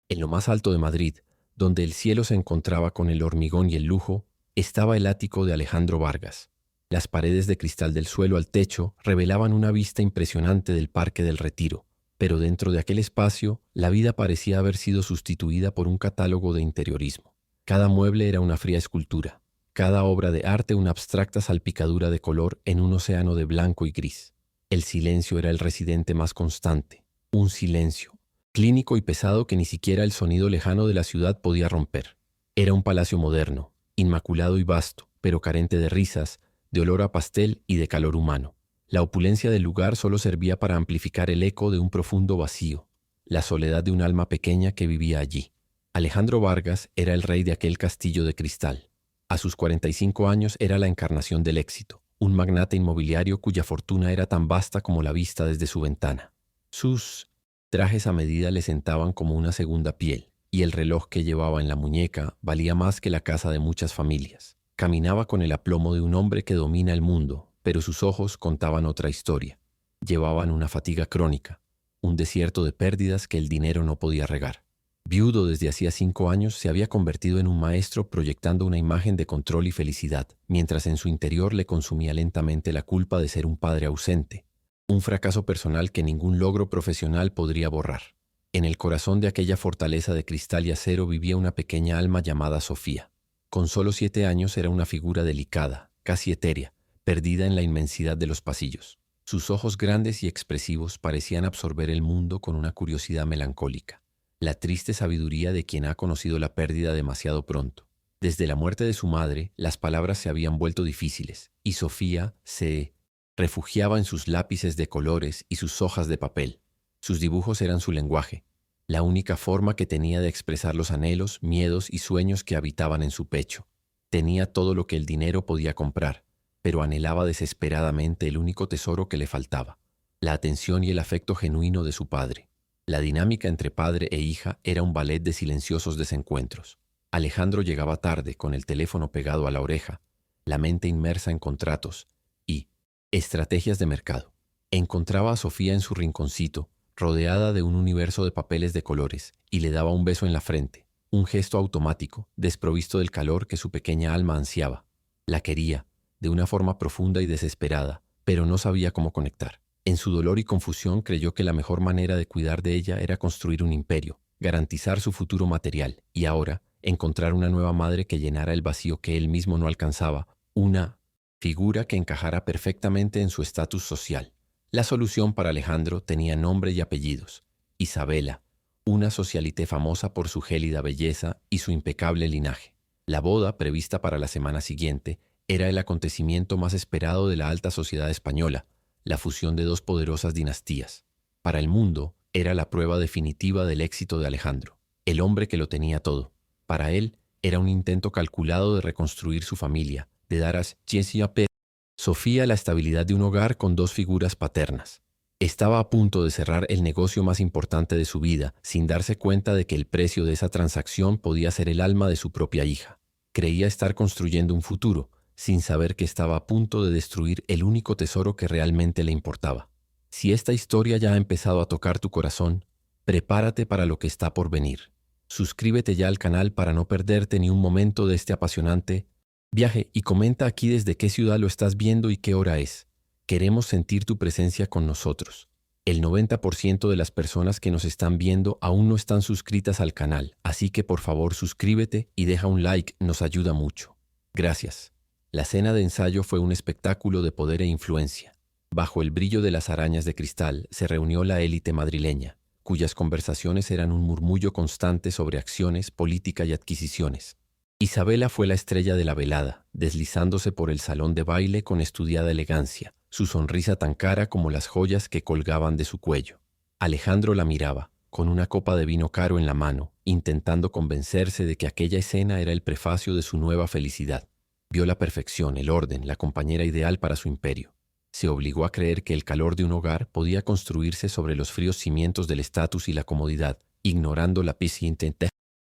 En lo más alto de Madrid, donde el cielo se encontraba con el hormigón y el lujo, estaba el ático de Alejandro Vargas. Las paredes de cristal del suelo al techo revelaban una vista impresionante del Parque del Retiro, pero dentro de aquel espacio la vida parecía haber sido sustituida por un catálogo de interiorismo. Cada mueble era una fría escultura, cada obra de arte una abstracta salpicadura de color en un océano de blanco y gris. El silencio era el residente más constante, un silencio clínico y pesado que ni siquiera el sonido lejano de la ciudad podía romper. Era un palacio moderno, inmaculado y vasto, pero carente de risas, de olor a pastel y de calor humano. La opulencia del lugar solo servía para amplificar el eco de un profundo vacío, la soledad de un alma pequeña que vivía allí. Alejandro Vargas era el rey de aquel castillo de cristal. A sus 45 años era la encarnación del éxito, un magnate inmobiliario cuya fortuna era tan vasta como la vista desde su ventana. Sus trajes a medida le sentaban como una segunda piel, y el reloj que llevaba en la muñeca valía más que la casa de muchas familias. Caminaba con el aplomo de un hombre que domina el mundo, pero sus ojos contaban otra historia. Llevaban una fatiga crónica, un desierto de pérdidas que el dinero no podía regar. Viudo desde hacía 5 años, se había convertido en un maestro proyectando una imagen de control y felicidad, mientras en su interior le consumía lentamente la culpa de ser un padre ausente, un fracaso personal que ningún logro profesional podría borrar. En el corazón de aquella fortaleza de cristal y acero vivía una pequeña alma llamada Sofía. Con solo 7 años era una figura delicada, casi etérea, perdida en la inmensidad de los pasillos. Sus ojos grandes y expresivos parecían absorber el mundo con una curiosidad melancólica, la triste sabiduría de quien ha conocido la pérdida demasiado pronto. Desde la muerte de su madre, las palabras se habían vuelto difíciles, y Sofía se refugiaba en sus lápices de colores y sus hojas de papel. Sus dibujos eran su lenguaje, la única forma que tenía de expresar los anhelos, miedos y sueños que habitaban en su pecho. Tenía todo lo que el dinero podía comprar, pero anhelaba desesperadamente el único tesoro que le faltaba, la atención y el afecto genuino de su padre. La dinámica entre padre e hija era un ballet de silenciosos desencuentros. Alejandro llegaba tarde, con el teléfono pegado a la oreja, la mente inmersa en contratos y estrategias de mercado. Encontraba a Sofía en su rinconcito, rodeada de un universo de papeles de colores, y le daba un beso en la frente, un gesto automático, desprovisto del calor que su pequeña alma ansiaba. La quería, de una forma profunda y desesperada, pero no sabía cómo conectar. En su dolor y confusión creyó que la mejor manera de cuidar de ella era construir un imperio, garantizar su futuro material, y ahora encontrar una nueva madre que llenara el vacío que él mismo no alcanzaba, una figura que encajara perfectamente en su estatus social. La solución para Alejandro tenía nombre y apellidos: Isabela, una socialité famosa por su gélida belleza y su impecable linaje. La boda, prevista para la semana siguiente, era el acontecimiento más esperado de la alta sociedad española, la fusión de dos poderosas dinastías. Para el mundo, era la prueba definitiva del éxito de Alejandro, el hombre que lo tenía todo. Para él, era un intento calculado de reconstruir su familia, de dar a Sofía la estabilidad de un hogar con dos figuras paternas. Estaba a punto de cerrar el negocio más importante de su vida, sin darse cuenta de que el precio de esa transacción podía ser el alma de su propia hija. Creía estar construyendo un futuro, sin saber que estaba a punto de destruir el único tesoro que realmente le importaba. Si esta historia ya ha empezado a tocar tu corazón, prepárate para lo que está por venir. Suscríbete ya al canal para no perderte ni un momento de este apasionante viaje, y comenta aquí desde qué ciudad lo estás viendo y qué hora es. Queremos sentir tu presencia con nosotros. El 90% de las personas que nos están viendo aún no están suscritas al canal, así que por favor suscríbete y deja un like, nos ayuda mucho. Gracias. La cena de ensayo fue un espectáculo de poder e influencia. Bajo el brillo de las arañas de cristal se reunió la élite madrileña, cuyas conversaciones eran un murmullo constante sobre acciones, política y adquisiciones. Isabela fue la estrella de la velada, deslizándose por el salón de baile con estudiada elegancia, su sonrisa tan cara como las joyas que colgaban de su cuello. Alejandro la miraba, con una copa de vino caro en la mano, intentando convencerse de que aquella escena era el prefacio de su nueva felicidad. Vio la perfección, el orden, la compañera ideal para su imperio. Se obligó a creer que el calor de un hogar podía construirse sobre los fríos cimientos del estatus y la comodidad, ignorando la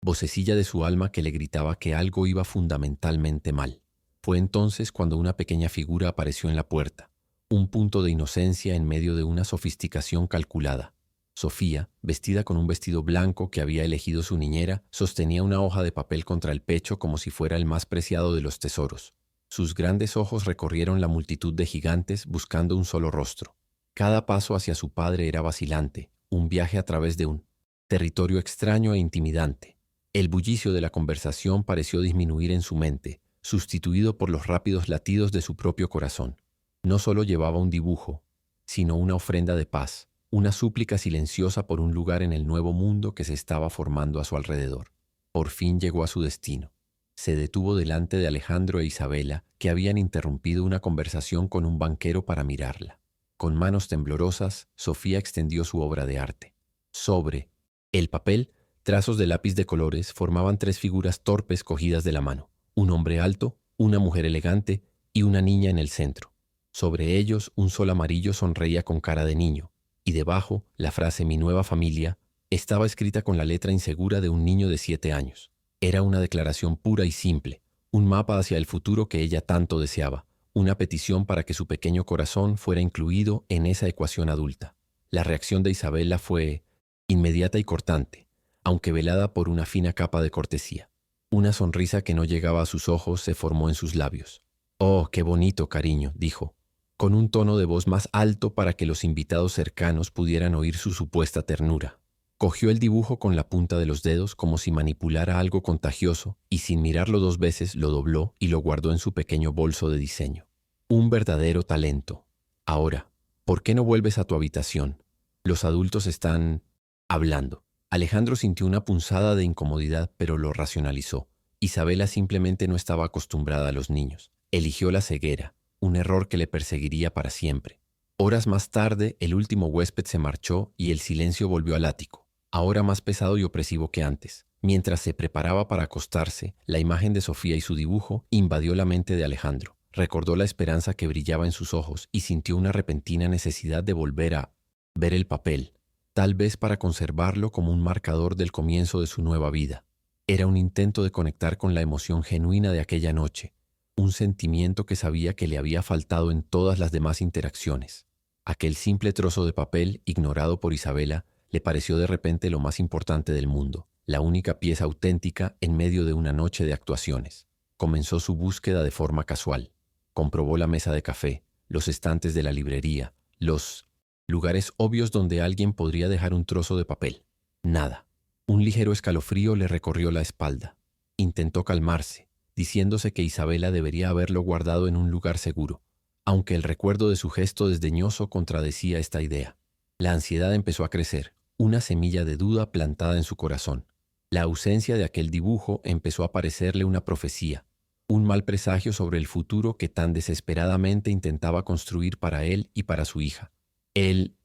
vocecilla de su alma que le gritaba que algo iba fundamentalmente mal. Fue entonces cuando una pequeña figura apareció en la puerta, un punto de inocencia en medio de una sofisticación calculada. Sofía, vestida con un vestido blanco que había elegido su niñera, sostenía una hoja de papel contra el pecho como si fuera el más preciado de los tesoros. Sus grandes ojos recorrieron la multitud de gigantes buscando un solo rostro. Cada paso hacia su padre era vacilante, un viaje a través de un territorio extraño e intimidante. El bullicio de la conversación pareció disminuir en su mente, sustituido por los rápidos latidos de su propio corazón. No solo llevaba un dibujo, sino una ofrenda de paz, una súplica silenciosa por un lugar en el nuevo mundo que se estaba formando a su alrededor. Por fin llegó a su destino. Se detuvo delante de Alejandro e Isabela, que habían interrumpido una conversación con un banquero para mirarla. Con manos temblorosas, Sofía extendió su obra de arte. Sobre el papel, trazos de lápiz de colores formaban tres figuras torpes cogidas de la mano: un hombre alto, una mujer elegante y una niña en el centro. Sobre ellos, un sol amarillo sonreía con cara de niño, y debajo, la frase «Mi nueva familia» estaba escrita con la letra insegura de un niño de 7 años. Era una declaración pura y simple, un mapa hacia el futuro que ella tanto deseaba, una petición para que su pequeño corazón fuera incluido en esa ecuación adulta. La reacción de Isabela fue inmediata y cortante, aunque velada por una fina capa de cortesía. Una sonrisa que no llegaba a sus ojos se formó en sus labios. «Oh, qué bonito, cariño», dijo, con un tono de voz más alto para que los invitados cercanos pudieran oír su supuesta ternura. Cogió el dibujo con la punta de los dedos como si manipulara algo contagioso y sin mirarlo 2 veces lo dobló y lo guardó en su pequeño bolso de diseño. Un verdadero talento. Ahora, ¿por qué no vuelves a tu habitación? Los adultos están hablando. Alejandro sintió una punzada de incomodidad, pero lo racionalizó. Isabela simplemente no estaba acostumbrada a los niños. Eligió la ceguera, un error que le perseguiría para siempre. Horas más tarde, el último huésped se marchó y el silencio volvió al ático, ahora más pesado y opresivo que antes. Mientras se preparaba para acostarse, la imagen de Sofía y su dibujo invadió la mente de Alejandro. Recordó la esperanza que brillaba en sus ojos y sintió una repentina necesidad de volver a ver el papel, tal vez para conservarlo como un marcador del comienzo de su nueva vida. Era un intento de conectar con la emoción genuina de aquella noche, un sentimiento que sabía que le había faltado en todas las demás interacciones. Aquel simple trozo de papel, ignorado por Isabela, le pareció de repente lo más importante del mundo, la única pieza auténtica en medio de una noche de actuaciones. Comenzó su búsqueda de forma casual. Comprobó la mesa de café, los estantes de la librería, los lugares obvios donde alguien podría dejar un trozo de papel. Nada. Un ligero escalofrío le recorrió la espalda. Intentó calmarse, diciéndose que Isabela debería haberlo guardado en un lugar seguro, aunque el recuerdo de su gesto desdeñoso contradecía esta idea. La ansiedad empezó a crecer, una semilla de duda plantada en su corazón. La ausencia de aquel dibujo empezó a parecerle una profecía, un mal presagio sobre el futuro que tan desesperadamente intentaba construir para él y para su hija. El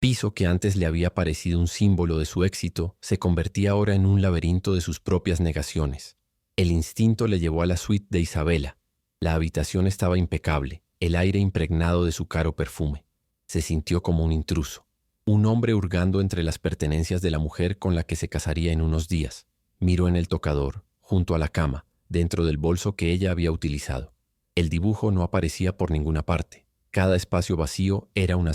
piso que antes le había parecido un símbolo de su éxito se convertía ahora en un laberinto de sus propias negaciones. El instinto le llevó a la suite de Isabela. La habitación estaba impecable, el aire impregnado de su caro perfume. Se sintió como un intruso, un hombre hurgando entre las pertenencias de la mujer con la que se casaría en unos días. Miró en el tocador, junto a la cama, dentro del bolso que ella había utilizado. El dibujo no aparecía por ninguna parte. Cada espacio vacío era una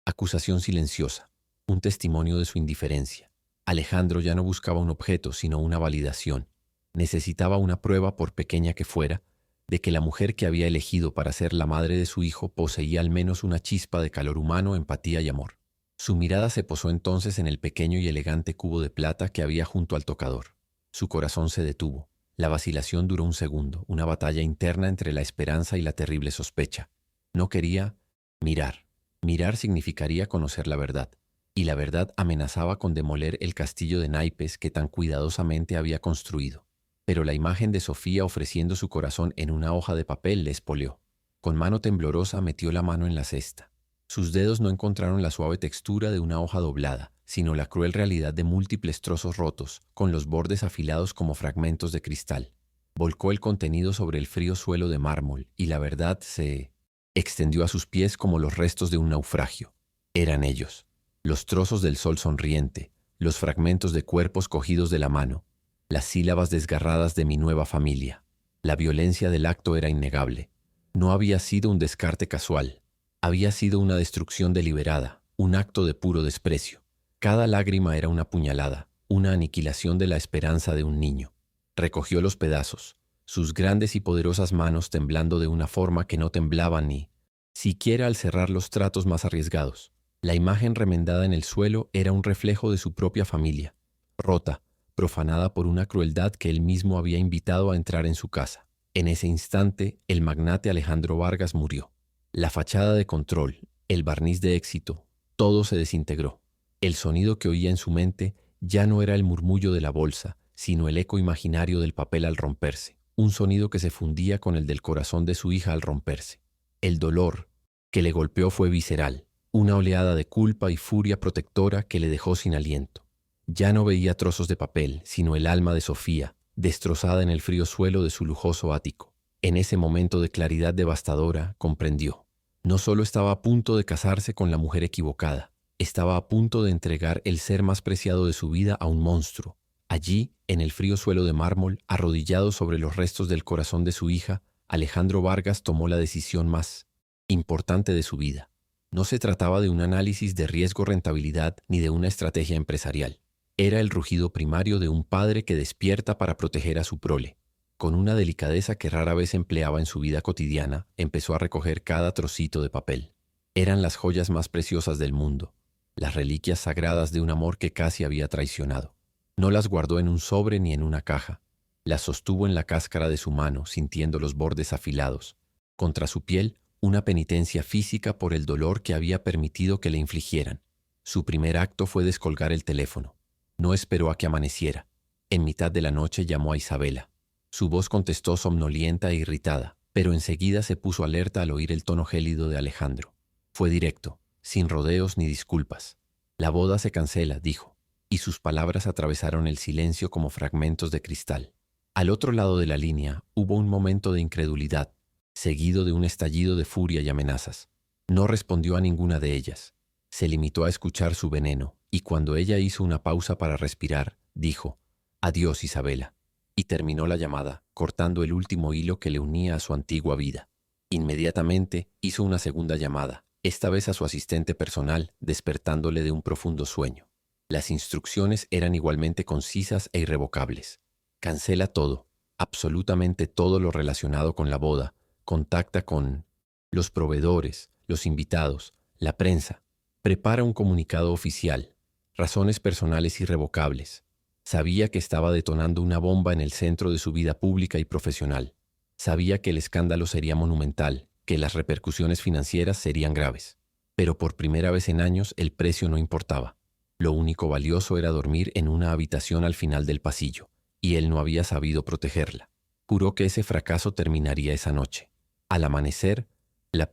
acusación silenciosa, un testimonio de su indiferencia. Alejandro ya no buscaba un objeto, sino una validación. Necesitaba una prueba, por pequeña que fuera, de que la mujer que había elegido para ser la madre de su hijo poseía al menos una chispa de calor humano, empatía y amor. Su mirada se posó entonces en el pequeño y elegante cubo de plata que había junto al tocador. Su corazón se detuvo. La vacilación duró un segundo, una batalla interna entre la esperanza y la terrible sospecha. No quería mirar. Mirar significaría conocer la verdad, y la verdad amenazaba con demoler el castillo de naipes que tan cuidadosamente había construido. Pero la imagen de Sofía ofreciendo su corazón en una hoja de papel le espoleó. Con mano temblorosa metió la mano en la cesta. Sus dedos no encontraron la suave textura de una hoja doblada, sino la cruel realidad de múltiples trozos rotos, con los bordes afilados como fragmentos de cristal. Volcó el contenido sobre el frío suelo de mármol, y la verdad se extendió a sus pies como los restos de un naufragio. Eran ellos, los trozos del sol sonriente, los fragmentos de cuerpos cogidos de la mano, las sílabas desgarradas de mi nueva familia. La violencia del acto era innegable. No había sido un descarte casual. Había sido una destrucción deliberada, un acto de puro desprecio. Cada lágrima era una puñalada, una aniquilación de la esperanza de un niño. Recogió los pedazos, sus grandes y poderosas manos temblando de una forma que no temblaban ni siquiera al cerrar los tratos más arriesgados. La imagen remendada en el suelo era un reflejo de su propia familia, rota, profanada por una crueldad que él mismo había invitado a entrar en su casa. En ese instante, el magnate Alejandro Vargas murió. La fachada de control, el barniz de éxito, todo se desintegró. El sonido que oía en su mente ya no era el murmullo de la bolsa, sino el eco imaginario del papel al romperse, un sonido que se fundía con el del corazón de su hija al romperse. El dolor que le golpeó fue visceral, una oleada de culpa y furia protectora que le dejó sin aliento. Ya no veía trozos de papel, sino el alma de Sofía, destrozada en el frío suelo de su lujoso ático. En ese momento de claridad devastadora, comprendió. No solo estaba a punto de casarse con la mujer equivocada, estaba a punto de entregar el ser más preciado de su vida a un monstruo. Allí, en el frío suelo de mármol, arrodillado sobre los restos del corazón de su hija, Alejandro Vargas tomó la decisión más importante de su vida. No se trataba de un análisis de riesgo-rentabilidad ni de una estrategia empresarial. Era el rugido primario de un padre que despierta para proteger a su prole. Con una delicadeza que rara vez empleaba en su vida cotidiana, empezó a recoger cada trocito de papel. Eran las joyas más preciosas del mundo, las reliquias sagradas de un amor que casi había traicionado. No las guardó en un sobre ni en una caja. Las sostuvo en la cáscara de su mano, sintiendo los bordes afilados. Contra su piel, una penitencia física por el dolor que había permitido que le infligieran. Su primer acto fue descolgar el teléfono. No esperó a que amaneciera. En mitad de la noche llamó a Isabela. Su voz contestó somnolienta e irritada, pero enseguida se puso alerta al oír el tono gélido de Alejandro. Fue directo, sin rodeos ni disculpas. La boda se cancela, dijo, y sus palabras atravesaron el silencio como fragmentos de cristal. Al otro lado de la línea hubo un momento de incredulidad, seguido de un estallido de furia y amenazas. No respondió a ninguna de ellas. Se limitó a escuchar su veneno, y cuando ella hizo una pausa para respirar, dijo, «Adiós, Isabela», y terminó la llamada, cortando el último hilo que le unía a su antigua vida. Inmediatamente hizo una segunda llamada, esta vez a su asistente personal, despertándole de un profundo sueño. Las instrucciones eran igualmente concisas e irrevocables. Cancela todo, absolutamente todo lo relacionado con la boda. Contacta con los proveedores, los invitados, la prensa. Prepara un comunicado oficial. Razones personales irrevocables. Sabía que estaba detonando una bomba en el centro de su vida pública y profesional. Sabía que el escándalo sería monumental, que las repercusiones financieras serían graves. Pero por primera vez en años el precio no importaba. Lo único valioso era dormir en una habitación al final del pasillo, y él no había sabido protegerla. Juró que ese fracaso terminaría esa noche. Al amanecer, la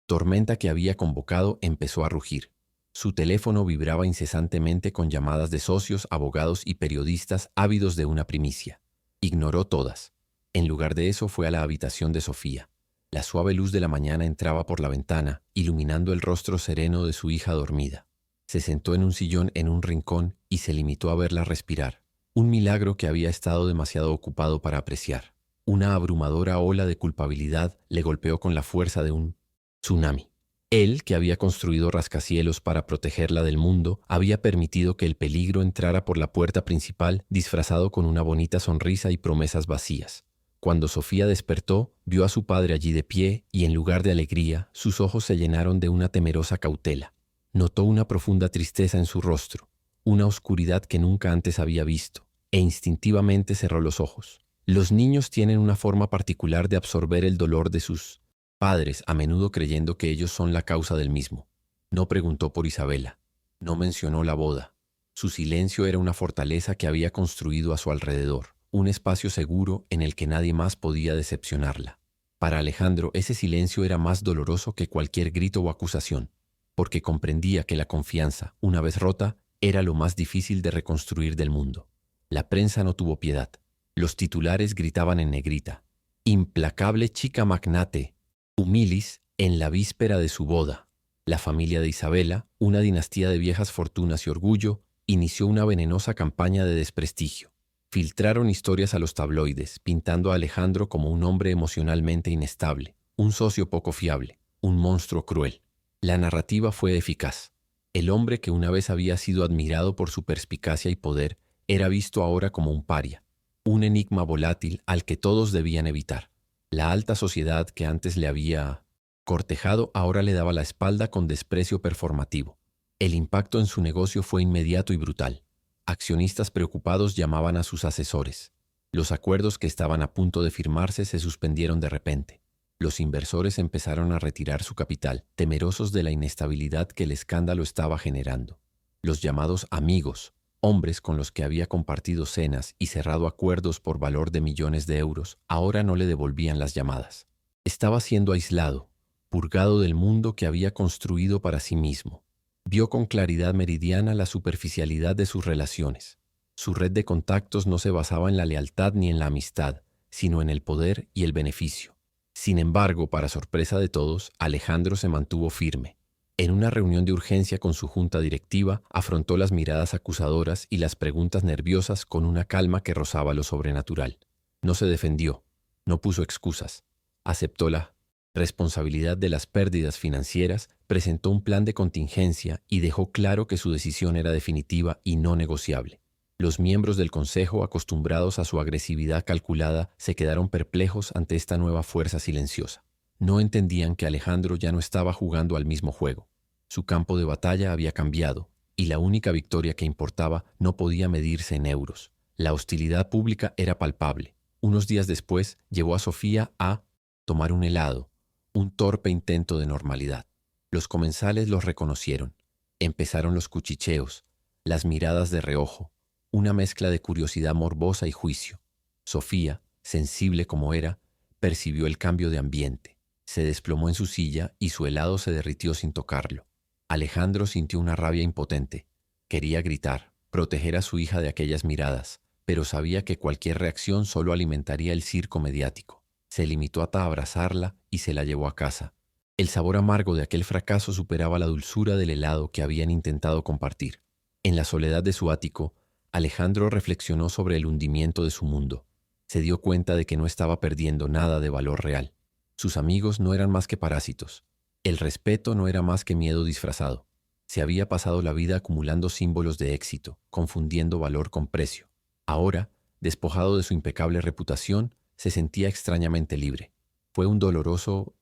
tormenta que había convocado empezó a rugir. Su teléfono vibraba incesantemente con llamadas de socios, abogados y periodistas ávidos de una primicia. Ignoró todas. En lugar de eso fue a la habitación de Sofía. La suave luz de la mañana entraba por la ventana, iluminando el rostro sereno de su hija dormida. Se sentó en un sillón en un rincón y se limitó a verla respirar. Un milagro que había estado demasiado ocupado para apreciar. Una abrumadora ola de culpabilidad le golpeó con la fuerza de un tsunami. Él, que había construido rascacielos para protegerla del mundo, había permitido que el peligro entrara por la puerta principal disfrazado con una bonita sonrisa y promesas vacías. Cuando Sofía despertó, vio a su padre allí de pie y en lugar de alegría, sus ojos se llenaron de una temerosa cautela. Notó una profunda tristeza en su rostro, una oscuridad que nunca antes había visto, e instintivamente cerró los ojos. Los niños tienen una forma particular de absorber el dolor de sus padres, a menudo creyendo que ellos son la causa del mismo. No preguntó por Isabela. No mencionó la boda. Su silencio era una fortaleza que había construido a su alrededor, un espacio seguro en el que nadie más podía decepcionarla. Para Alejandro, ese silencio era más doloroso que cualquier grito o acusación, porque comprendía que la confianza, una vez rota, era lo más difícil de reconstruir del mundo. La prensa no tuvo piedad. Los titulares gritaban en negrita: «Implacable chica magnate, humilis en la víspera de su boda». La familia de Isabela, una dinastía de viejas fortunas y orgullo, inició una venenosa campaña de desprestigio. Filtraron historias a los tabloides, pintando a Alejandro como un hombre emocionalmente inestable, un socio poco fiable, un monstruo cruel. La narrativa fue eficaz. El hombre que una vez había sido admirado por su perspicacia y poder era visto ahora como un paria, un enigma volátil al que todos debían evitar. La alta sociedad que antes le había cortejado ahora le daba la espalda con desprecio performativo. El impacto en su negocio fue inmediato y brutal. Accionistas preocupados llamaban a sus asesores. Los acuerdos que estaban a punto de firmarse se suspendieron de repente. Los inversores empezaron a retirar su capital, temerosos de la inestabilidad que el escándalo estaba generando. Los llamados amigos, hombres con los que había compartido cenas y cerrado acuerdos por valor de millones de euros, ahora no le devolvían las llamadas. Estaba siendo aislado, purgado del mundo que había construido para sí mismo. Vio con claridad meridiana la superficialidad de sus relaciones. Su red de contactos no se basaba en la lealtad ni en la amistad, sino en el poder y el beneficio. Sin embargo, para sorpresa de todos, Alejandro se mantuvo firme. En una reunión de urgencia con su junta directiva, afrontó las miradas acusadoras y las preguntas nerviosas con una calma que rozaba lo sobrenatural. No se defendió, no puso excusas. Aceptó la responsabilidad de las pérdidas financieras, presentó un plan de contingencia y dejó claro que su decisión era definitiva y no negociable. Los miembros del consejo, acostumbrados a su agresividad calculada, se quedaron perplejos ante esta nueva fuerza silenciosa. No entendían que Alejandro ya no estaba jugando al mismo juego. Su campo de batalla había cambiado, y la única victoria que importaba no podía medirse en euros. La hostilidad pública era palpable. Unos días después, llevó a Sofía a tomar un helado, un torpe intento de normalidad. Los comensales los reconocieron. Empezaron los cuchicheos, las miradas de reojo, una mezcla de curiosidad morbosa y juicio. Sofía, sensible como era, percibió el cambio de ambiente. Se desplomó en su silla y su helado se derritió sin tocarlo. Alejandro sintió una rabia impotente. Quería gritar, proteger a su hija de aquellas miradas, pero sabía que cualquier reacción solo alimentaría el circo mediático. Se limitó a abrazarla y se la llevó a casa. El sabor amargo de aquel fracaso superaba la dulzura del helado que habían intentado compartir. En la soledad de su ático, Alejandro reflexionó sobre el hundimiento de su mundo. Se dio cuenta de que no estaba perdiendo nada de valor real. Sus amigos no eran más que parásitos. El respeto no era más que miedo disfrazado. Se había pasado la vida acumulando símbolos de éxito, confundiendo valor con precio. Ahora, despojado de su impecable reputación, se sentía extrañamente libre. Fue un doloroso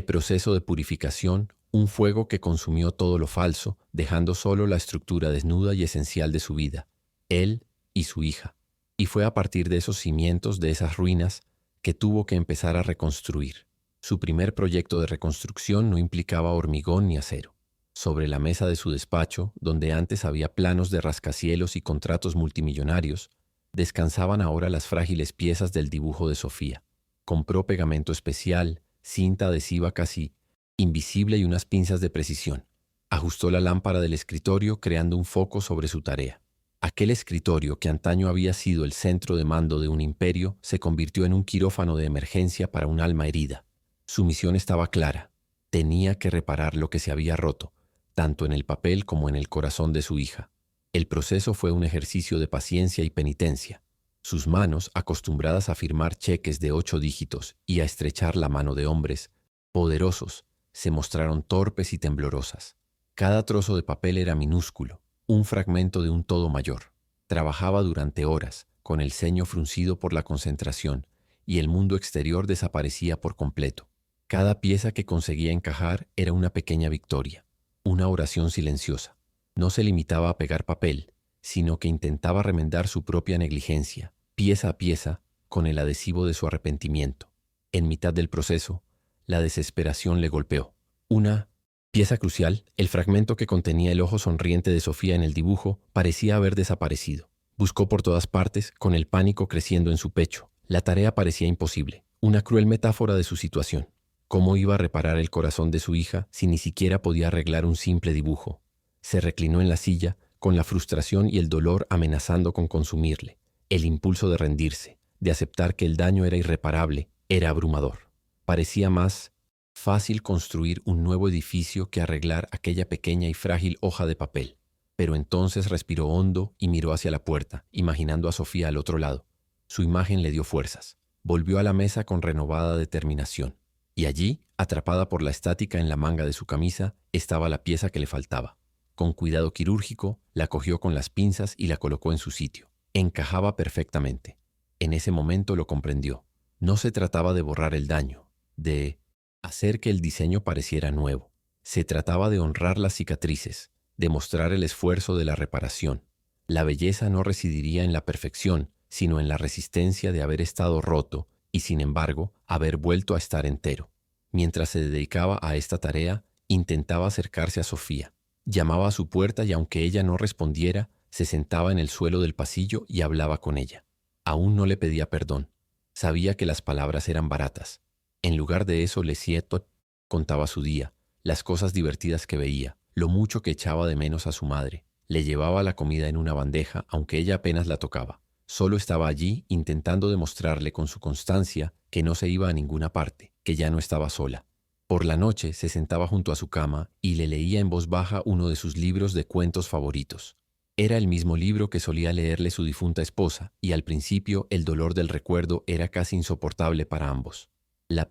proceso de purificación, un fuego que consumió todo lo falso, dejando solo la estructura desnuda y esencial de su vida, él y su hija. Y fue a partir de esos cimientos, de esas ruinas, que tuvo que empezar a reconstruir. Su primer proyecto de reconstrucción no implicaba hormigón ni acero. Sobre la mesa de su despacho, donde antes había planos de rascacielos y contratos multimillonarios, descansaban ahora las frágiles piezas del dibujo de Sofía. Compró pegamento especial, cinta adhesiva casi invisible y unas pinzas de precisión. Ajustó la lámpara del escritorio creando un foco sobre su tarea. Aquel escritorio, que antaño había sido el centro de mando de un imperio, se convirtió en un quirófano de emergencia para un alma herida. Su misión estaba clara. Tenía que reparar lo que se había roto, tanto en el papel como en el corazón de su hija. El proceso fue un ejercicio de paciencia y penitencia. Sus manos, acostumbradas a firmar cheques de 8 dígitos y a estrechar la mano de hombres poderosos, se mostraron torpes y temblorosas. Cada trozo de papel era minúsculo, un fragmento de un todo mayor. Trabajaba durante horas, con el ceño fruncido por la concentración, y el mundo exterior desaparecía por completo. Cada pieza que conseguía encajar era una pequeña victoria, una oración silenciosa. No se limitaba a pegar papel, sino que intentaba remendar su propia negligencia, pieza a pieza, con el adhesivo de su arrepentimiento. En mitad del proceso, la desesperación le golpeó. Una pieza crucial, el fragmento que contenía el ojo sonriente de Sofía en el dibujo, parecía haber desaparecido. Buscó por todas partes, con el pánico creciendo en su pecho. La tarea parecía imposible, una cruel metáfora de su situación. ¿Cómo iba a reparar el corazón de su hija si ni siquiera podía arreglar un simple dibujo? Se reclinó en la silla, con la frustración y el dolor amenazando con consumirle. El impulso de rendirse, de aceptar que el daño era irreparable, era abrumador. Parecía más fácil construir un nuevo edificio que arreglar aquella pequeña y frágil hoja de papel. Pero entonces respiró hondo y miró hacia la puerta, imaginando a Sofía al otro lado. Su imagen le dio fuerzas. Volvió a la mesa con renovada determinación. Y allí, Atrapada por la estática en la manga de su camisa estaba la pieza que le faltaba. Con cuidado quirúrgico, la cogió con las pinzas y la colocó en su sitio. Encajaba perfectamente. En ese momento lo comprendió. No se trataba de borrar el daño, de hacer que el diseño pareciera nuevo. Se trataba de honrar las cicatrices, de mostrar el esfuerzo de la reparación. La belleza no residiría en la perfección, sino en la resistencia de haber estado roto y, sin embargo, haber vuelto a estar entero. Mientras se dedicaba a esta tarea, intentaba acercarse a Sofía. Llamaba a su puerta y aunque ella no respondiera, se sentaba en el suelo del pasillo y hablaba con ella. Aún no le pedía perdón. Sabía que las palabras eran baratas. En lugar de eso, Lesietot contaba su día, las cosas divertidas que veía, lo mucho que echaba de menos a su madre. Le llevaba la comida en una bandeja, aunque ella apenas la tocaba. Solo estaba allí intentando demostrarle con su constancia que no se iba a ninguna parte, que ya no estaba sola. Por la noche se sentaba junto a su cama y le leía en voz baja uno de sus libros de cuentos favoritos. Era el mismo libro que solía leerle su difunta esposa, y al principio el dolor del recuerdo era casi insoportable para ambos. La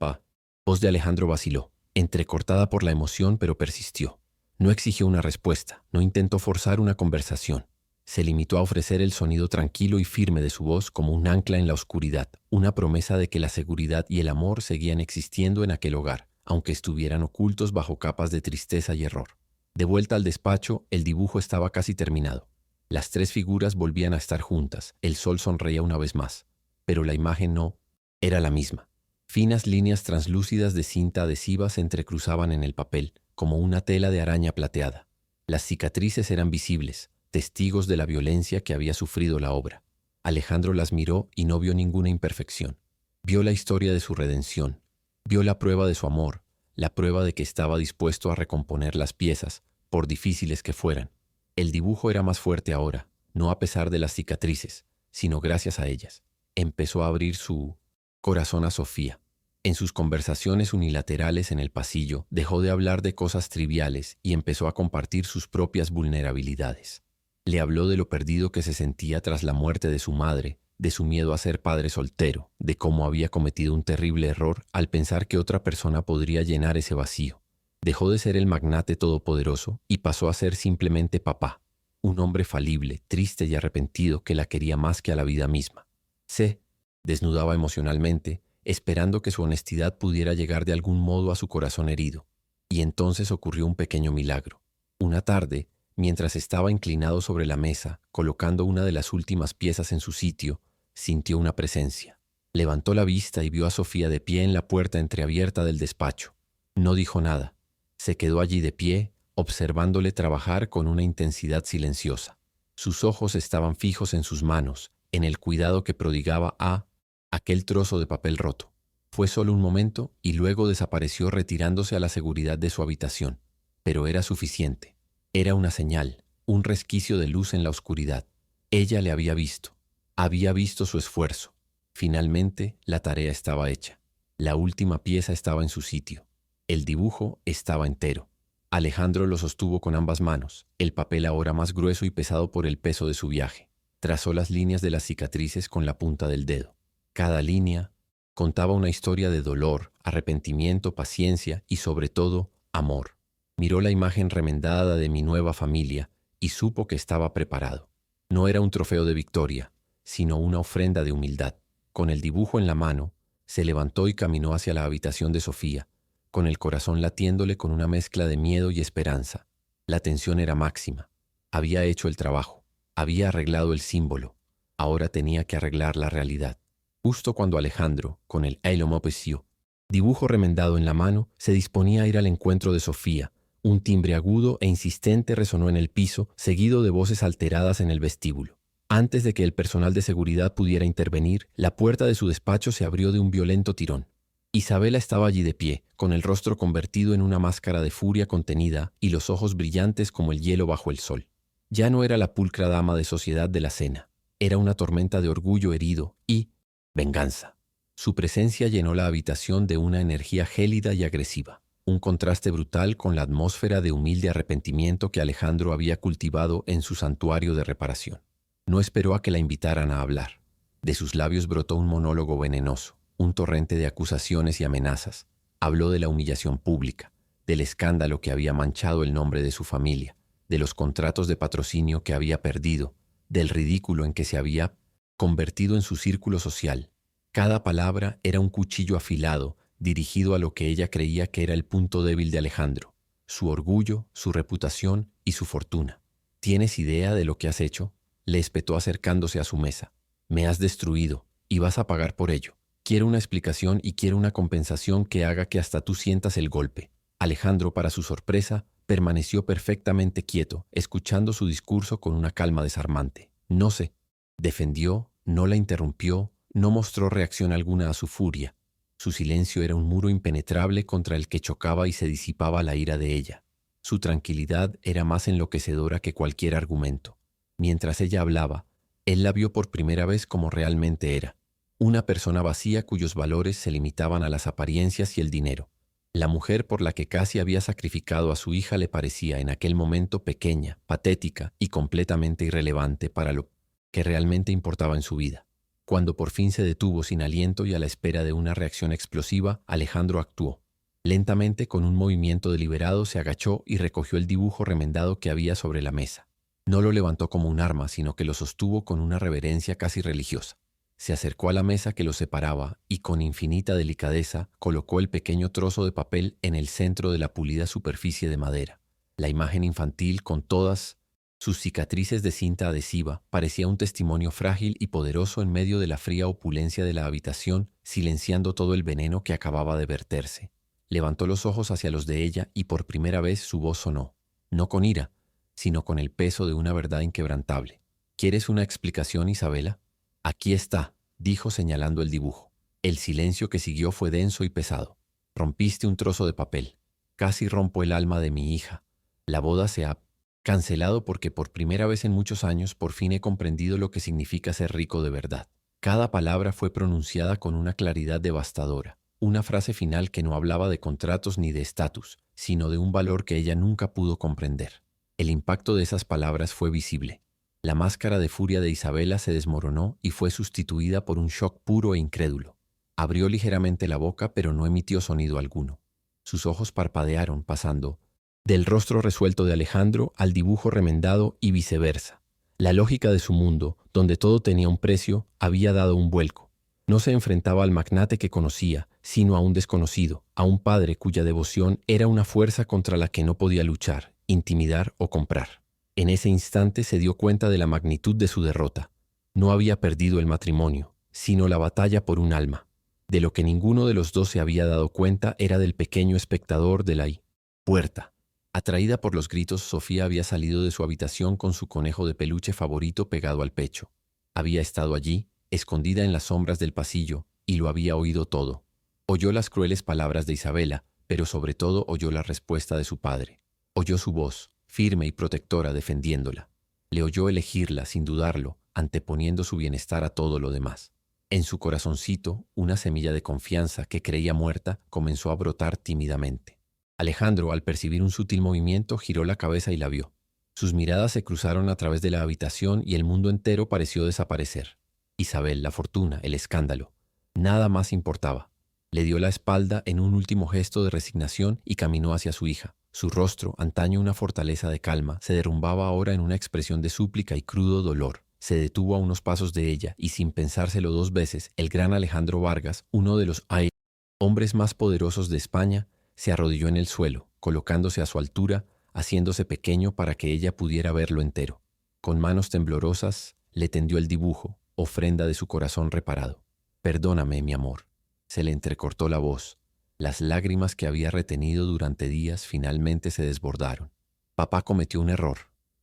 voz de Alejandro vaciló, entrecortada por la emoción, pero persistió. No exigió una respuesta, no intentó forzar una conversación. Se limitó a ofrecer el sonido tranquilo y firme de su voz como un ancla en la oscuridad, una promesa de que la seguridad y el amor seguían existiendo en aquel hogar, aunque estuvieran ocultos bajo capas de tristeza y error. De vuelta al despacho, el dibujo estaba casi terminado. Las tres figuras volvían a estar juntas, el sol sonreía una vez más, pero la imagen no era la misma. Finas líneas translúcidas de cinta adhesiva se entrecruzaban en el papel, como una tela de araña plateada. Las cicatrices eran visibles, testigos de la violencia que había sufrido la obra. Alejandro las miró y no vio ninguna imperfección. Vio la historia de su redención, vio la prueba de su amor, la prueba de que estaba dispuesto a recomponer las piezas, por difíciles que fueran. El dibujo era más fuerte ahora, no a pesar de las cicatrices, sino gracias a ellas. Empezó a abrir su corazón a Sofía. En sus conversaciones unilaterales en el pasillo, dejó de hablar de cosas triviales y empezó a compartir sus propias vulnerabilidades. Le habló de lo perdido que se sentía tras la muerte de su madre, de su miedo a ser padre soltero, de cómo había cometido un terrible error al pensar que otra persona podría llenar ese vacío. Dejó de ser el magnate todopoderoso y pasó a ser simplemente papá, un hombre falible, triste y arrepentido que la quería más que a la vida misma. Se desnudaba emocionalmente, esperando que su honestidad pudiera llegar de algún modo a su corazón herido. Y entonces ocurrió un pequeño milagro. Una tarde, mientras estaba inclinado sobre la mesa, colocando una de las últimas piezas en su sitio, sintió una presencia. Levantó la vista y vio a Sofía de pie en la puerta entreabierta del despacho. No dijo nada. Se quedó allí de pie, observándole trabajar con una intensidad silenciosa. Sus ojos estaban fijos en sus manos, en el cuidado que prodigaba a aquel trozo de papel roto. Fue solo un momento y luego desapareció retirándose a la seguridad de su habitación. Pero era suficiente. Era una señal, un resquicio de luz en la oscuridad. Ella le había visto su esfuerzo. Finalmente, la tarea estaba hecha. La última pieza estaba en su sitio. El dibujo estaba entero. Alejandro lo sostuvo con ambas manos, el papel ahora más grueso y pesado por el peso de su viaje. Trazó las líneas de las cicatrices con la punta del dedo. Cada línea contaba una historia de dolor, arrepentimiento, paciencia y, sobre todo, amor. Miró la imagen remendada de mi nueva familia y supo que estaba preparado. No era un trofeo de victoria, sino una ofrenda de humildad. Con el dibujo en la mano, se levantó y caminó hacia la habitación de Sofía, con el corazón latiéndole con una mezcla de miedo y esperanza. La tensión era máxima. Había hecho el trabajo, había arreglado el símbolo. Ahora tenía que arreglar la realidad. Justo cuando Alejandro, con el Eilomopecio, dibujo remendado en la mano, se disponía a ir al encuentro de Sofía, un timbre agudo e insistente resonó en el piso, seguido de voces alteradas en el vestíbulo. Antes de que el personal de seguridad pudiera intervenir, la puerta de su despacho se abrió de un violento tirón. Isabela estaba allí de pie, con el rostro convertido en una máscara de furia contenida y los ojos brillantes como el hielo bajo el sol. Ya no era la pulcra dama de sociedad de la cena. Era una tormenta de orgullo herido y venganza. Su presencia llenó la habitación de una energía gélida y agresiva, un contraste brutal con la atmósfera de humilde arrepentimiento que Alejandro había cultivado en su santuario de reparación. No esperó a que la invitaran a hablar. De sus labios brotó un monólogo venenoso, un torrente de acusaciones y amenazas. Habló de la humillación pública, del escándalo que había manchado el nombre de su familia, de los contratos de patrocinio que había perdido, del ridículo en que se había convertido en su círculo social. Cada palabra era un cuchillo afilado dirigido a lo que ella creía que era el punto débil de Alejandro: su orgullo, su reputación y su fortuna. ¿Tienes idea de lo que has hecho?, le espetó acercándose a su mesa. Me has destruido, y vas a pagar por ello. Quiero una explicación y quiero una compensación que haga que hasta tú sientas el golpe. Alejandro, para su sorpresa, permaneció perfectamente quieto, escuchando su discurso con una calma desarmante. No sé, defendió, no la interrumpió, no mostró reacción alguna a su furia. Su silencio era un muro impenetrable contra el que chocaba y se disipaba la ira de ella. Su tranquilidad era más enloquecedora que cualquier argumento. Mientras ella hablaba, él la vio por primera vez como realmente era: una persona vacía cuyos valores se limitaban a las apariencias y el dinero. La mujer por la que casi había sacrificado a su hija le parecía en aquel momento pequeña, patética y completamente irrelevante para lo que realmente importaba en su vida. Cuando por fin se detuvo sin aliento y a la espera de una reacción explosiva, Alejandro actuó. Lentamente, con un movimiento deliberado, se agachó y recogió el dibujo remendado que había sobre la mesa. No lo levantó como un arma, sino que lo sostuvo con una reverencia casi religiosa. Se acercó a la mesa que los separaba y con infinita delicadeza colocó el pequeño trozo de papel en el centro de la pulida superficie de madera. La imagen infantil, con todas sus cicatrices de cinta adhesiva, parecía un testimonio frágil y poderoso en medio de la fría opulencia de la habitación, silenciando todo el veneno que acababa de verterse. Levantó los ojos hacia los de ella y por primera vez su voz sonó, no con ira, sino con el peso de una verdad inquebrantable. ¿Quieres una explicación, Isabela? Aquí está, dijo señalando el dibujo. El silencio que siguió fue denso y pesado. Rompiste un trozo de papel. Casi rompo el alma de mi hija. La boda se ha cancelado porque por primera vez en muchos años por fin he comprendido lo que significa ser rico de verdad. Cada palabra fue pronunciada con una claridad devastadora. Una frase final que no hablaba de contratos ni de estatus, sino de un valor que ella nunca pudo comprender. El impacto de esas palabras fue visible. La máscara de furia de Isabela se desmoronó y fue sustituida por un shock puro e incrédulo. Abrió ligeramente la boca, pero no emitió sonido alguno. Sus ojos parpadearon, pasando del rostro resuelto de Alejandro al dibujo remendado y viceversa. La lógica de su mundo, donde todo tenía un precio, había dado un vuelco. No se enfrentaba al magnate que conocía, sino a un desconocido, a un padre cuya devoción era una fuerza contra la que no podía luchar, intimidar o comprar. En ese instante se dio cuenta de la magnitud de su derrota. No había perdido el matrimonio, sino la batalla por un alma. De lo que ninguno de los dos se había dado cuenta era del pequeño espectador de la puerta. Atraída por los gritos, Sofía había salido de su habitación con su conejo de peluche favorito pegado al pecho. Había estado allí, escondida en las sombras del pasillo, y lo había oído todo. Oyó las crueles palabras de Isabela, pero sobre todo oyó la respuesta de su padre. Oyó su voz, firme y protectora, defendiéndola. Le oyó elegirla sin dudarlo, anteponiendo su bienestar a todo lo demás. En su corazoncito, una semilla de confianza que creía muerta comenzó a brotar tímidamente. Alejandro, al percibir un sutil movimiento, giró la cabeza y la vio. Sus miradas se cruzaron a través de la habitación y el mundo entero pareció desaparecer. Isabel, la fortuna, el escándalo. Nada más importaba. Le dio la espalda en un último gesto de resignación y caminó hacia su hija. Su rostro, antaño una fortaleza de calma, se derrumbaba ahora en una expresión de súplica y crudo dolor. Se detuvo a unos pasos de ella y, sin pensárselo dos veces, el gran Alejandro Vargas, uno de los hombres más poderosos de España, se arrodilló en el suelo, colocándose a su altura, haciéndose pequeño para que ella pudiera verlo entero. Con manos temblorosas le tendió el dibujo, ofrenda de su corazón reparado. Perdóname, mi amor. Se le entrecortó la voz. Las lágrimas que había retenido durante días finalmente se desbordaron. Papá cometió un error,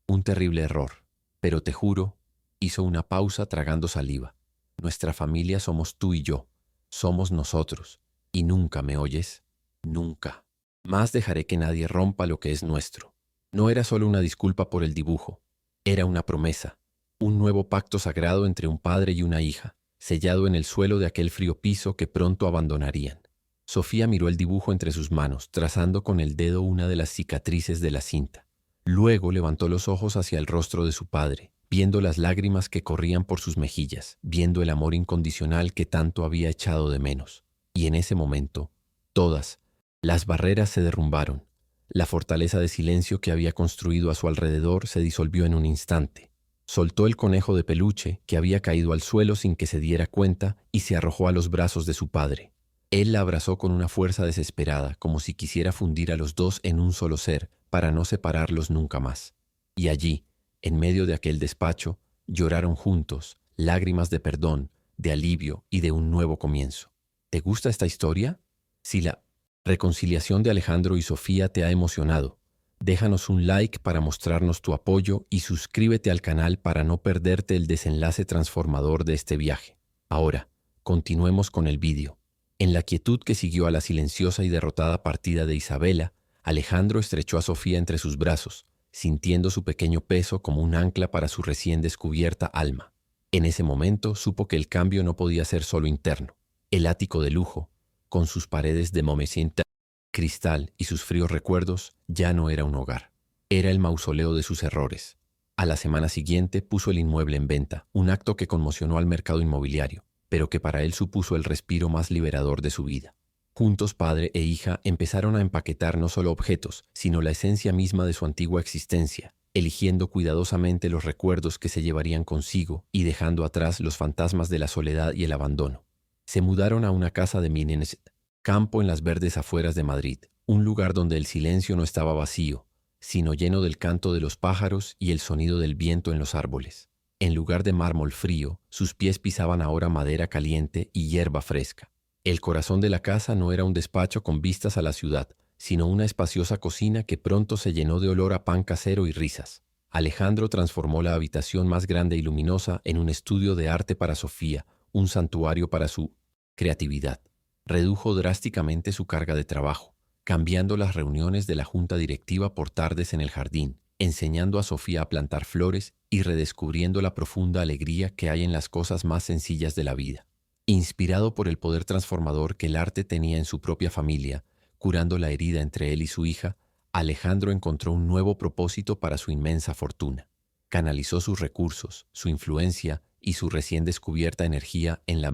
un terrible error, pero te juro, hizo una pausa tragando saliva. Nuestra familia somos tú y yo, somos nosotros, y nunca, ¿me oyes? Nunca. Más dejaré que nadie rompa lo que es nuestro. No era solo una disculpa por el dibujo, era una promesa, un nuevo pacto sagrado entre un padre y una hija, sellado en el suelo de aquel frío piso que pronto abandonarían. Sofía miró el dibujo entre sus manos, trazando con el dedo una de las cicatrices de la cinta. Luego levantó los ojos hacia el rostro de su padre, viendo las lágrimas que corrían por sus mejillas, viendo el amor incondicional que tanto había echado de menos. Y en ese momento, todas, Las barreras se derrumbaron. La fortaleza de silencio que había construido a su alrededor se disolvió en un instante. Soltó el conejo de peluche, que había caído al suelo sin que se diera cuenta, y se arrojó a los brazos de su padre. Él la abrazó con una fuerza desesperada, como si quisiera fundir a los dos en un solo ser, para no separarlos nunca más. Y allí, en medio de aquel despacho, lloraron juntos, lágrimas de perdón, de alivio y de un nuevo comienzo. ¿Te gusta esta historia? Si la reconciliación de Alejandro y Sofía te ha emocionado, déjanos un like para mostrarnos tu apoyo y suscríbete al canal para no perderte el desenlace transformador de este viaje. Ahora, continuemos con el vídeo. En la quietud que siguió a la silenciosa y derrotada partida de Isabela, Alejandro estrechó a Sofía entre sus brazos, sintiendo su pequeño peso como un ancla para su recién descubierta alma. En ese momento supo que el cambio no podía ser solo interno. El ático de lujo, con sus paredes de momecienta, cristal y sus fríos recuerdos, ya no era un hogar. Era el mausoleo de sus errores. A la semana siguiente puso el inmueble en venta, un acto que conmocionó al mercado inmobiliario, pero que para él supuso el respiro más liberador de su vida. Juntos padre e hija empezaron a empaquetar no solo objetos, sino la esencia misma de su antigua existencia, eligiendo cuidadosamente los recuerdos que se llevarían consigo y dejando atrás los fantasmas de la soledad y el abandono. Se mudaron a una casa de Minenes, campo en las verdes afueras de Madrid, un lugar donde el silencio no estaba vacío, sino lleno del canto de los pájaros y el sonido del viento en los árboles. En lugar de mármol frío, sus pies pisaban ahora madera caliente y hierba fresca. El corazón de la casa no era un despacho con vistas a la ciudad, sino una espaciosa cocina que pronto se llenó de olor a pan casero y risas. Alejandro transformó la habitación más grande y luminosa en un estudio de arte para Sofía, un santuario para su creatividad. Redujo drásticamente su carga de trabajo, cambiando las reuniones de la junta directiva por tardes en el jardín, enseñando a Sofía a plantar flores y redescubriendo la profunda alegría que hay en las cosas más sencillas de la vida. Inspirado por el poder transformador que el arte tenía en su propia familia, curando la herida entre él y su hija, Alejandro encontró un nuevo propósito para su inmensa fortuna. Canalizó sus recursos, su influencia y su recién descubierta energía en la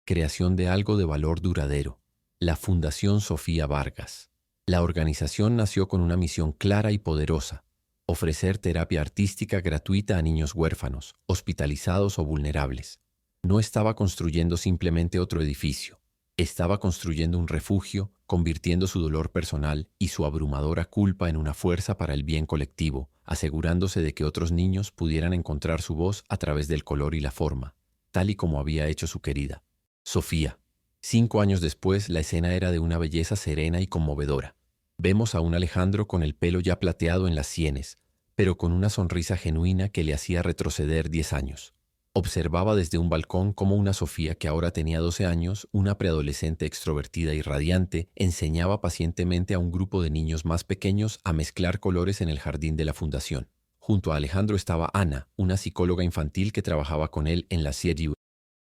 creación de algo de valor duradero, la Fundación Sofía Vargas. La organización nació con una misión clara y poderosa: ofrecer terapia artística gratuita a niños huérfanos, hospitalizados o vulnerables. No estaba construyendo simplemente otro edificio, estaba construyendo un refugio, convirtiendo su dolor personal y su abrumadora culpa en una fuerza para el bien colectivo, asegurándose de que otros niños pudieran encontrar su voz a través del color y la forma, tal y como había hecho su querida Sofía. 5 años después, la escena era de una belleza serena y conmovedora. Vemos a un Alejandro con el pelo ya plateado en las sienes, pero con una sonrisa genuina que le hacía retroceder 10 años. Observaba desde un balcón cómo una Sofía que ahora tenía 12 años, una preadolescente extrovertida y radiante, enseñaba pacientemente a un grupo de niños más pequeños a mezclar colores en el jardín de la fundación. Junto a Alejandro estaba Ana, una psicóloga infantil que trabajaba con él en la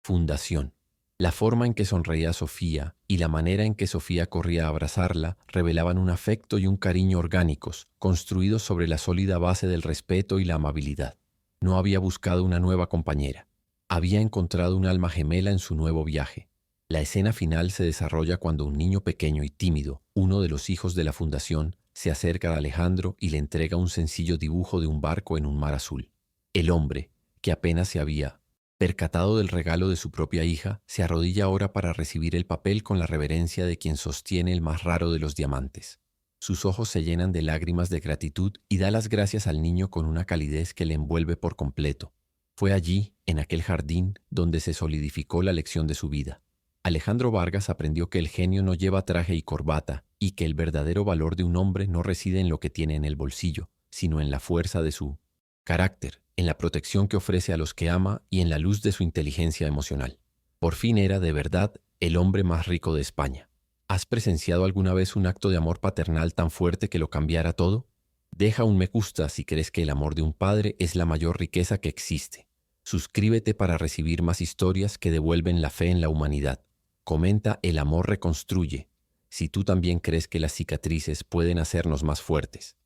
Fundación. La forma en que sonreía Sofía y la manera en que Sofía corría a abrazarla revelaban un afecto y un cariño orgánicos, construidos sobre la sólida base del respeto y la amabilidad. No había buscado una nueva compañera. Había encontrado un alma gemela en su nuevo viaje. La escena final se desarrolla cuando un niño pequeño y tímido, uno de los hijos de la fundación, se acerca a Alejandro y le entrega un sencillo dibujo de un barco en un mar azul. El hombre, que apenas se había percatado del regalo de su propia hija, se arrodilla ahora para recibir el papel con la reverencia de quien sostiene el más raro de los diamantes. Sus ojos se llenan de lágrimas de gratitud y da las gracias al niño con una calidez que le envuelve por completo. Fue allí, en aquel jardín, donde se solidificó la lección de su vida. Alejandro Vargas aprendió que el genio no lleva traje y corbata y que el verdadero valor de un hombre no reside en lo que tiene en el bolsillo, sino en la fuerza de su carácter, en la protección que ofrece a los que ama y en la luz de su inteligencia emocional. Por fin era, de verdad, el hombre más rico de España. ¿Has presenciado alguna vez un acto de amor paternal tan fuerte que lo cambiara todo? Deja un me gusta si crees que el amor de un padre es la mayor riqueza que existe. Suscríbete para recibir más historias que devuelven la fe en la humanidad. Comenta: el amor reconstruye, si tú también crees que las cicatrices pueden hacernos más fuertes.